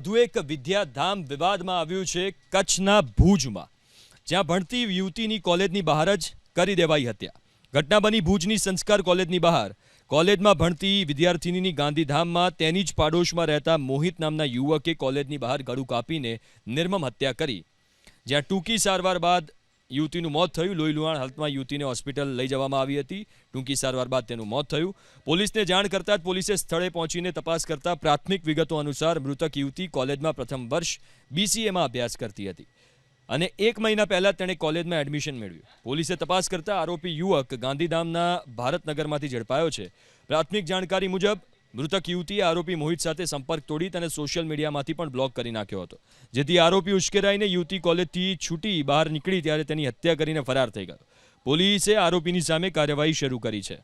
વધુ એક વિદ્યાધામ વિવાદમાં આવ્યું છે કચ્છના ભુજમાં, જ્યાં ભણતી યુવતીની કોલેજની બહાર જ કરી દેવાઈ હત્યા. ઘટના બની ભુજની સંસ્કાર કોલેજની બહાર. કોલેજમાં ભણતી વિદ્યાર્થિનીની ગાંધીધામમાં તેની જ પાડોશમાં રહેતા મોહિત નામના યુવકે કોલેજની બહાર ગળું કાપીને નિર્મમ હત્યા કરી, જ્યાં ટૂંકી સારવાર બાદ યુવતીનું મોત થયું. લોહીલુહાણ હાલતમાં યુવતીને હોસ્પિટલ લઈ જવામાં આવી હતી. ટૂંકી સારવાર બાદ તેનું મોત થયું. પોલીસને જાણ કરતાં જ પોલીસે સ્થળે પહોંચીને તપાસ કરતા પ્રાથમિક વિગતો અનુસાર મૃતક યુવતી કોલેજમાં પ્રથમ વર્ષ BCAમાં અભ્યાસ કરતી હતી અને 1 મહિના પહેલા તેણે કોલેજમાં એડમિશન મેળવ્યું. પોલીસે તપાસ કરતા આરોપી યુવક ગાંધીધામના ભારતનગરમાંથી ઝડપાયો છે. પ્રાથમિક જાણકારી મુજબ મૃતક યુવતીએ આરોપી મોહિત સાથે સંપર્ક તોડી તેને સોશિયલ મીડિયામાંથી પણ બ્લોક કરી નાખ્યો હતો, જેથી આરોપી ઉશ્કેરાઈને યુવતી કોલેજથી છૂટી બહાર નીકળી ત્યારે તેની હત્યા કરીને ફરાર થઈ ગયો. પોલીસે આરોપીની સામે કાર્યવાહી શરૂ કરી છે.